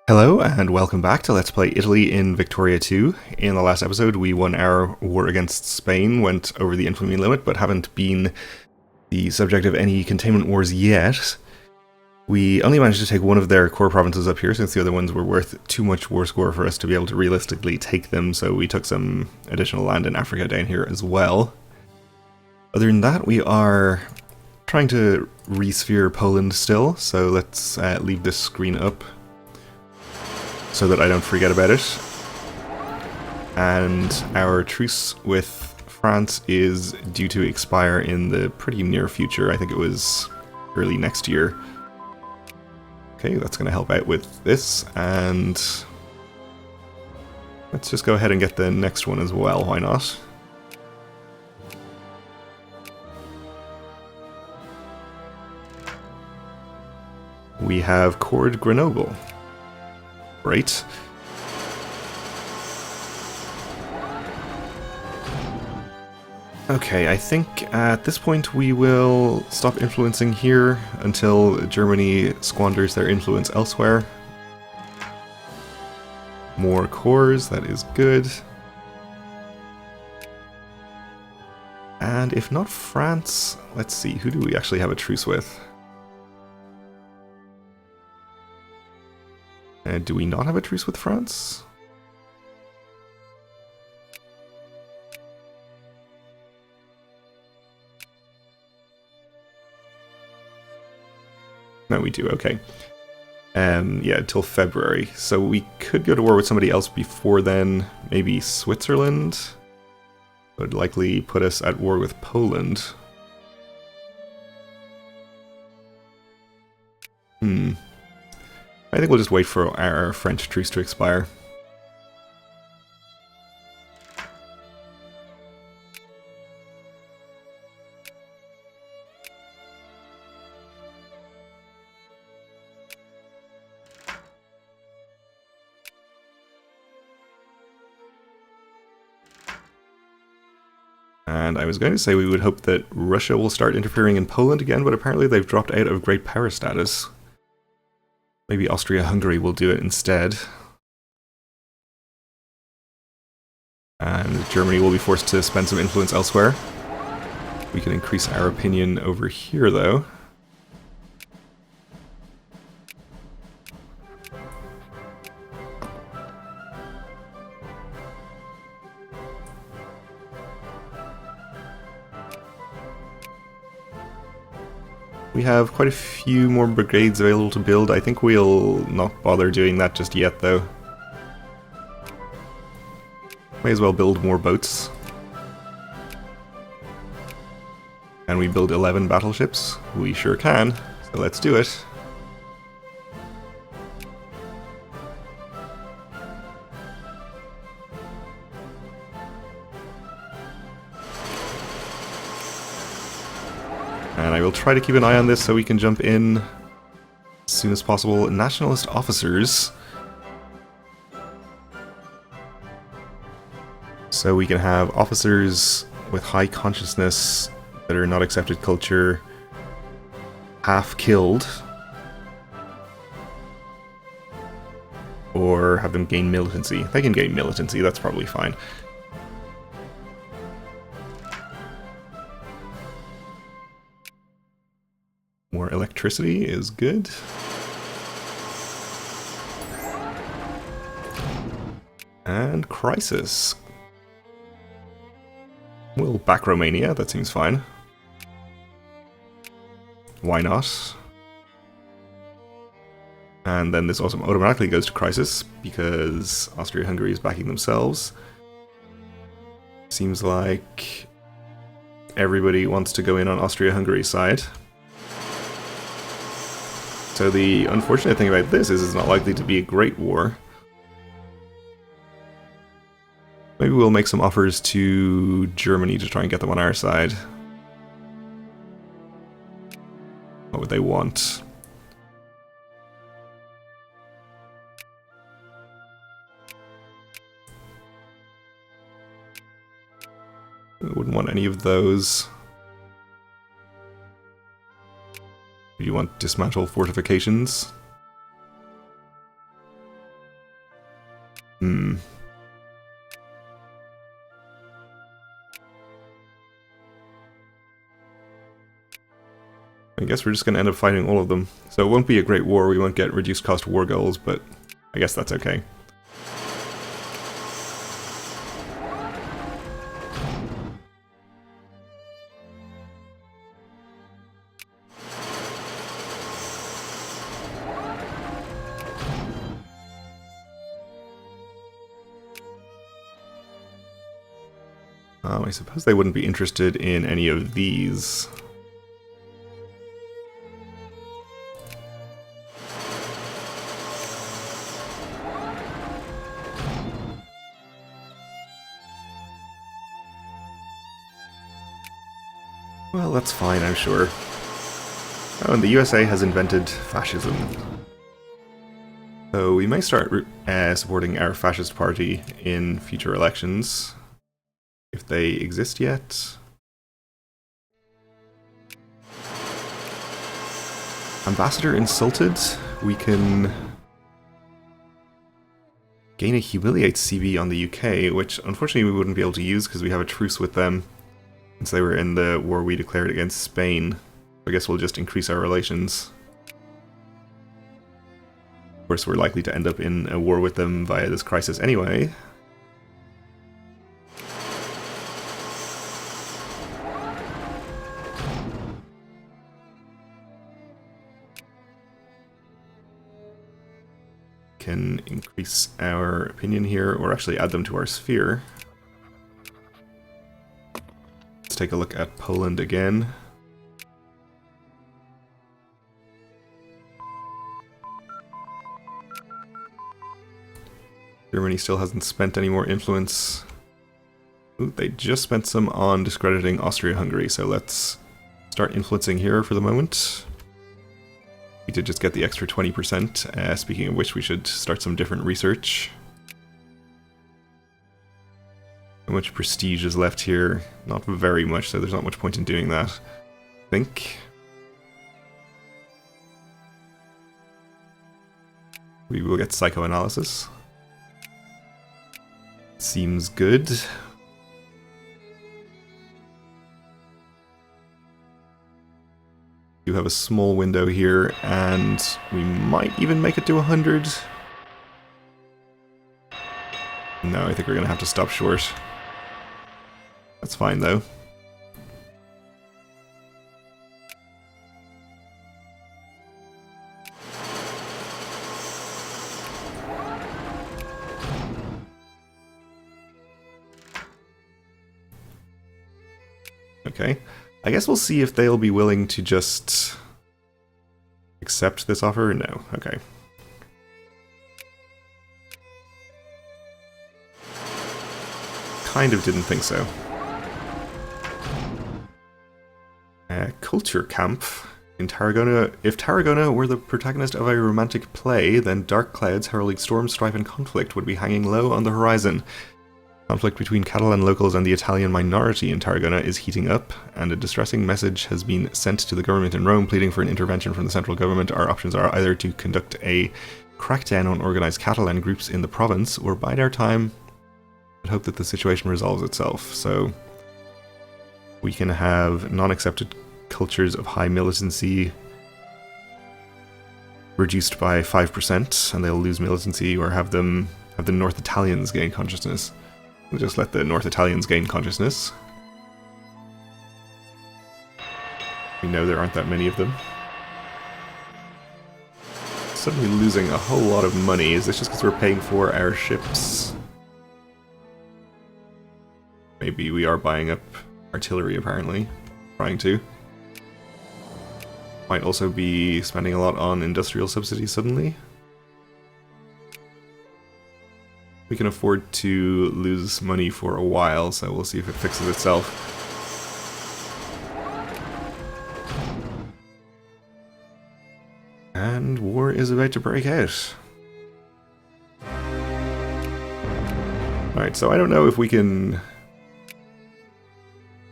Hello and welcome back to Let's Play Italy in Victoria 2. In the last episode we won our war against Spain, went over the infamy limit, but haven't been the subject of any containment wars yet. We only managed to take one of their core provinces up here since the other ones were worth too much war score for us to be able to realistically take them, so we took some additional land in Africa down here as well. Other than that, we are trying to re-sphere Poland still, so let's leave this screen up so that I don't forget about it. And our truce with France is due to expire in the pretty near future. I think it was early next year. Okay, that's going to help out with this, and let's just go ahead and get the next one as well, why not? We have Cord Grenoble. Great. Okay, I think at this point we will stop influencing here until Germany squanders their influence elsewhere. More cores, that is good. And if not France, let's see, who do we actually have a truce with? Do we not have a truce with France? No, we do, okay. Yeah, until February. So we could go to war with somebody else before then. Maybe Switzerland? Would likely put us at war with Poland. I think we'll just wait for our French truce to expire. And I was going to say we would hope that Russia will start interfering in Poland again, but apparently they've dropped out of great power status. Maybe Austria-Hungary will do it instead. And Germany will be forced to spend some influence elsewhere. We can increase our opinion over here, though. We have quite a few more brigades available to build. I think we'll not bother doing that just yet, though. May as well build more boats. Can we build 11 battleships? We sure can, so let's do it. And I will try to keep an eye on this so we can jump in as soon as possible. Nationalist officers. So we can have officers with high consciousness that are not accepted culture half killed. Or have them gain militancy. They can gain militancy, that's probably fine. More electricity is good. And crisis. We'll back Romania, that seems fine. Why not? And then this also automatically goes to crisis because Austria-Hungary is backing themselves. Seems like everybody wants to go in on Austria-Hungary's side. So the unfortunate thing about this is it's not likely to be a great war. Maybe we'll make some offers to Germany to try and get them on our side. What would they want? We wouldn't want any of those. Do you want dismantle fortifications? Hmm. I guess we're just going to end up fighting all of them. So it won't be a great war, we won't get reduced cost war goals, but I guess that's okay. I suppose they wouldn't be interested in any of these. Well, that's fine, I'm sure. Oh, and the USA has invented fascism. So we may start supporting our fascist party in future elections, if they exist yet. Ambassador insulted. We can gain a humiliate CB on the UK, which unfortunately we wouldn't be able to use because we have a truce with them, since they were in the war we declared against Spain. I guess we'll just increase our relations. Of course, we're likely to end up in a war with them via this crisis anyway. Can increase our opinion here, or actually add them to our sphere. Let's take a look at Poland again. Germany still hasn't spent any more influence. Ooh, they just spent some on discrediting Austria-Hungary, so let's start influencing here for the moment. We did just get the extra 20%, speaking of which we should start some different research. How much prestige is left here? Not very much, so there's not much point in doing that, I think. We will get psychoanalysis. Seems good. We have a small window here, and we might even make it to 100. No, I think we're going to have to stop short. That's fine, though. Okay. I guess we'll see if they'll be willing to just accept this offer. No. Okay. Kind of didn't think so. Culture camp in Tarragona. If Tarragona were the protagonist of a romantic play, then dark clouds heralding storm, strife, and conflict would be hanging low on the horizon. Conflict between Catalan locals and the Italian minority in Tarragona is heating up, and a distressing message has been sent to the government in Rome pleading for an intervention from the central government. Our options are either to conduct a crackdown on organised Catalan groups in the province, or bide our time and hope that the situation resolves itself. So we can have non-accepted cultures of high militancy reduced by 5%, and they'll lose militancy, or have the North Italians gain consciousness. We'll just let the North Italians gain consciousness. We know there aren't that many of them. Suddenly losing a whole lot of money. Is this just because we're paying for our ships? Maybe we are buying up artillery, apparently. Trying to. Might also be spending a lot on industrial subsidies suddenly. We can afford to lose money for a while, so we'll see if it fixes itself. And war is about to break out. Alright, so I don't know if we can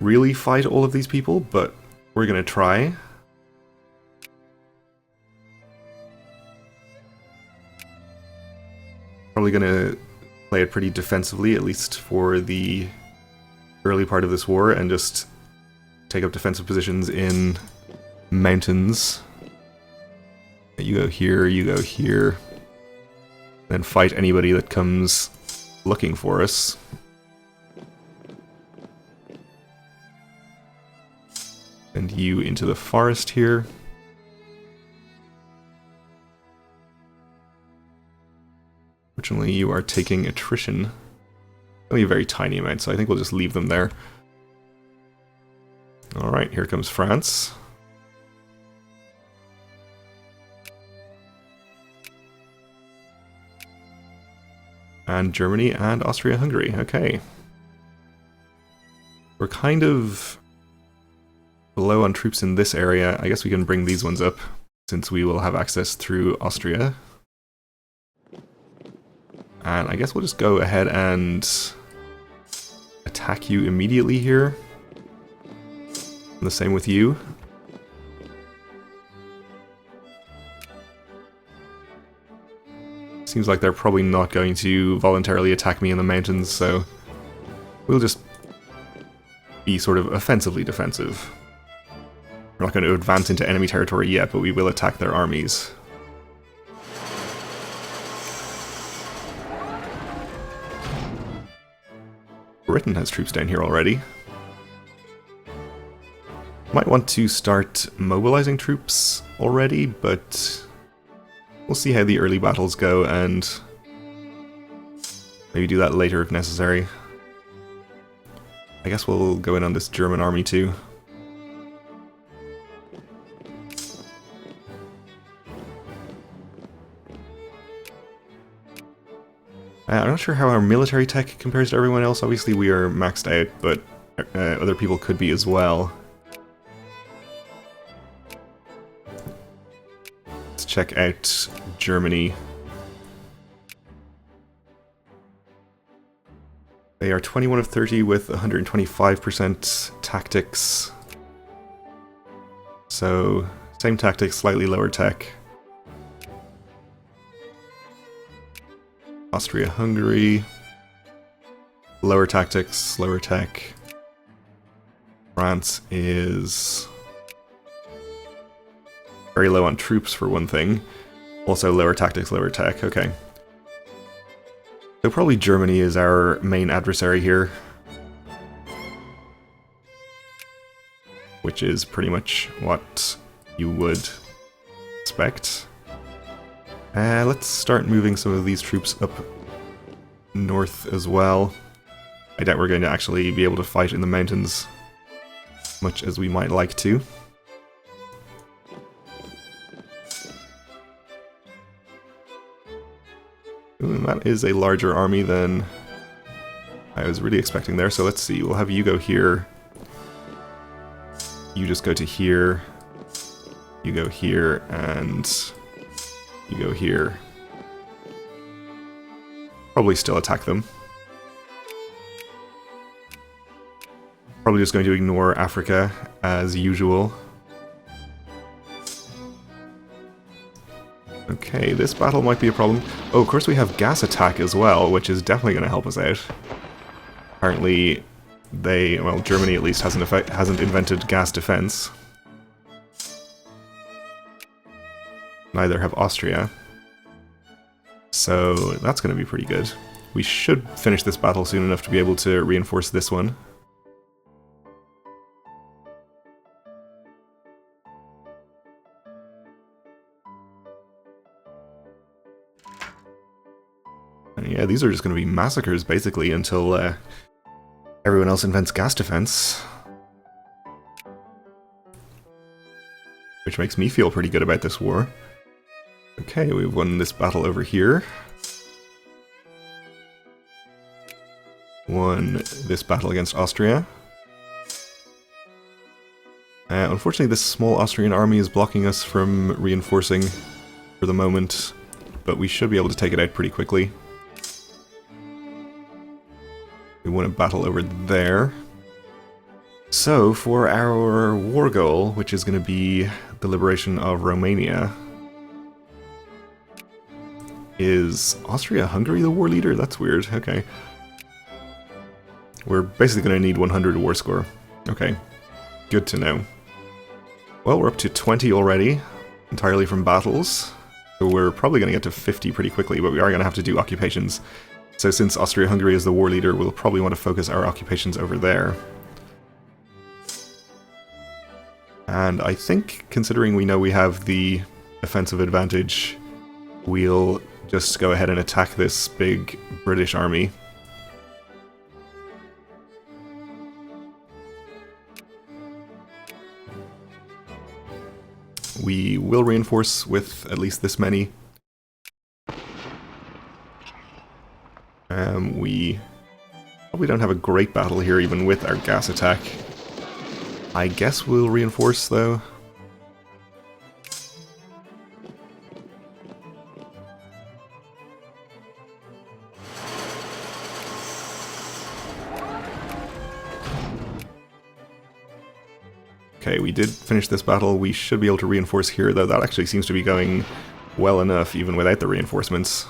really fight all of these people, but we're gonna try. Probably gonna play it pretty defensively, at least for the early part of this war, and just take up defensive positions in mountains. You go here, then fight anybody that comes looking for us. And you into the forest here. Fortunately, you are taking attrition. Only a very tiny amount, so I think we'll just leave them there. Alright, here comes France. And Germany and Austria-Hungary, okay. We're kind of low on troops in this area. I guess we can bring these ones up, since we will have access through Austria. And I guess we'll just go ahead and attack you immediately here. And the same with you. Seems like they're probably not going to voluntarily attack me in the mountains, so we'll just be sort of offensively defensive. We're not going to advance into enemy territory yet, but we will attack their armies. Britain has troops down here already. Might want to start mobilizing troops already, but we'll see how the early battles go and maybe do that later if necessary. I guess we'll go in on this German army too. I'm not sure how our military tech compares to everyone else. Obviously we are maxed out, but other people could be as well. Let's check out Germany. They are 21 of 30 with 125% tactics. So, same tactics, slightly lower tech. Austria-Hungary, lower tactics, lower tech. France is very low on troops for one thing. Also lower tactics, lower tech, okay. So probably Germany is our main adversary here. Which is pretty much what you would expect. Let's start moving some of these troops up north as well. I doubt we're going to actually be able to fight in the mountains much as we might like to. Ooh, and that is a larger army than I was really expecting there, so let's see. We'll have you go here. You just go to here. You go here, and you go here. Probably still attack them. Probably just going to ignore Africa as usual. Okay, this battle might be a problem. Oh, of course we have gas attack as well, which is definitely going to help us out. Apparently, well, Germany at least hasn't invented gas defense. Neither have Austria. So that's going to be pretty good. We should finish this battle soon enough to be able to reinforce this one. And yeah, these are just going to be massacres basically until everyone else invents gas defense. Which makes me feel pretty good about this war. Okay, we've won this battle over here. Won this battle against Austria. Unfortunately, this small Austrian army is blocking us from reinforcing for the moment, but we should be able to take it out pretty quickly. We won a battle over there. So, for our war goal, which is going to be the liberation of Romania, Is Austria-Hungary the war leader? That's weird. Okay. We're basically going to need 100 war score. Okay. Good to know. Well, we're up to 20 already, entirely from battles. So we're probably going to get to 50 pretty quickly, but we are going to have to do occupations. So since Austria-Hungary is the war leader, we'll probably want to focus our occupations over there. And I think, considering we know we have the offensive advantage, we'll just go ahead and attack this big British army. We will reinforce with at least this many. We probably don't have a great battle here, even with our gas attack. I guess we'll reinforce, though. Okay, we did finish this battle. We should be able to reinforce here, though that actually seems to be going well enough, even without the reinforcements.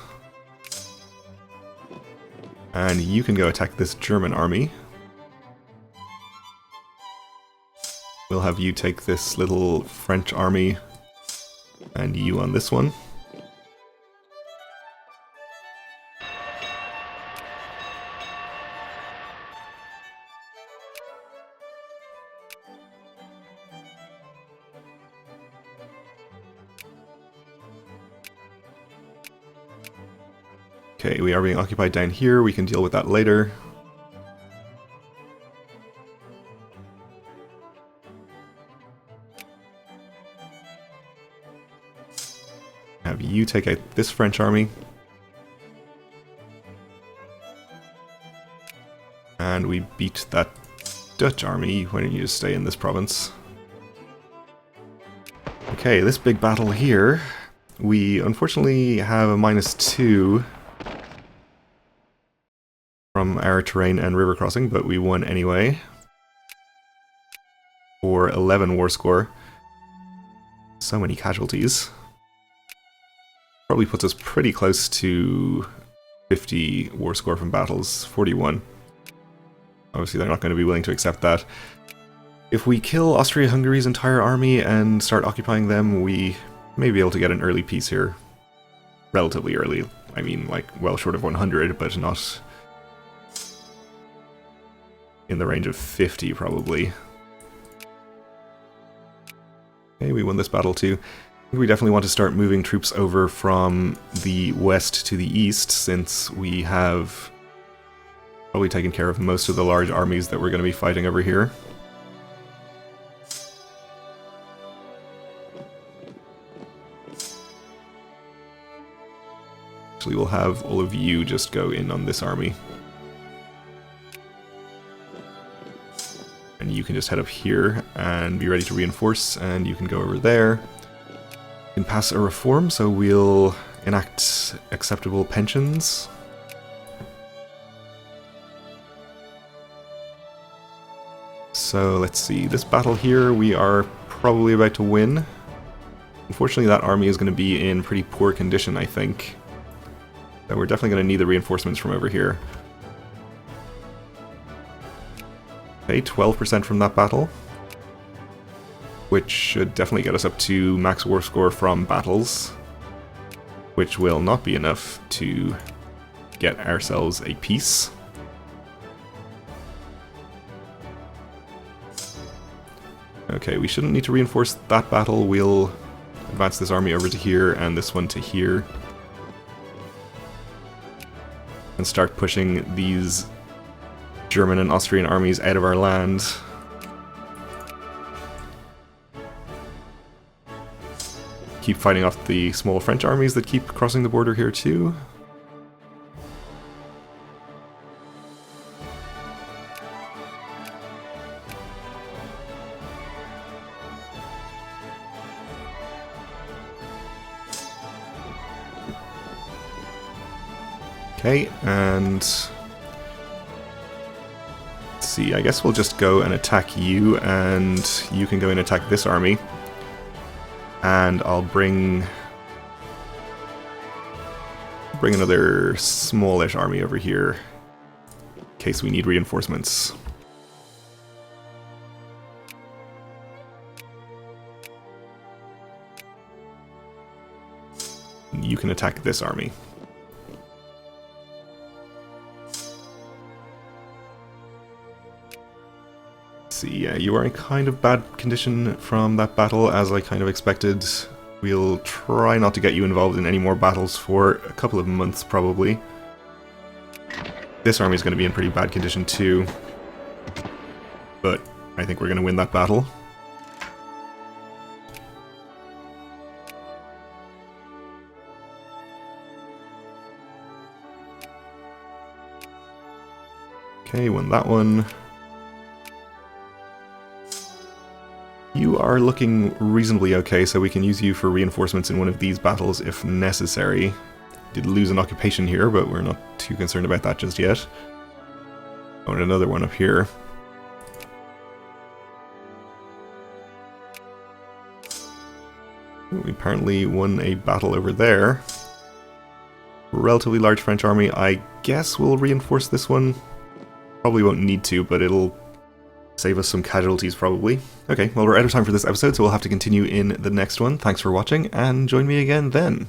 And you can go attack this German army. We'll have you take this little French army, and you on this one. Okay, we are being occupied down here. We can deal with that later. Have you take out this French army. And we beat that Dutch army. Why don't you just stay in this province? Okay, this big battle here. We unfortunately have a -2 from our terrain and river crossing, but we won anyway. For 11 war score. So many casualties. Probably puts us pretty close to 50 war score from battles. 41. Obviously they're not going to be willing to accept that. If we kill Austria-Hungary's entire army and start occupying them, we may be able to get an early peace here. Relatively early. I mean, like, well short of 100, but not in the range of 50, probably. Okay, we won this battle too. We definitely want to start moving troops over from the west to the east, since we have probably taken care of most of the large armies that we're going to be fighting over here. Actually, we'll have all of you just go in on this army. And you can just head up here and be ready to reinforce, and you can go over there. You can pass a reform, so we'll enact acceptable pensions. So let's see, this battle here we are probably about to win. Unfortunately that army is going to be in pretty poor condition, I think. So we're definitely going to need the reinforcements from over here. Okay, 12% from that battle, which should definitely get us up to max war score from battles, which will not be enough to get ourselves a peace. Okay, we shouldn't need to reinforce that battle. We'll advance this army over to here and this one to here, and start pushing these German and Austrian armies out of our land. Keep fighting off the small French armies that keep crossing the border here too. Okay, and let's see, I guess we'll just go and attack you, and you can go and attack this army. And I'll bring Bring another smallish army over here in case we need reinforcements. You can attack this army. See, yeah, you are in kind of bad condition from that battle, as I kind of expected. We'll try not to get you involved in any more battles for a couple of months, probably. This army is going to be in pretty bad condition too, but I think we're going to win that battle. Okay, won that one. You are looking reasonably okay, so we can use you for reinforcements in one of these battles if necessary. Did lose an occupation here, but we're not too concerned about that just yet. Oh, and another one up here. We apparently won a battle over there. Relatively large French army. I guess we'll reinforce this one. Probably won't need to, but it'll save us some casualties, probably. Okay, well, we're out of time for this episode, so we'll have to continue in the next one. Thanks for watching, and join me again then.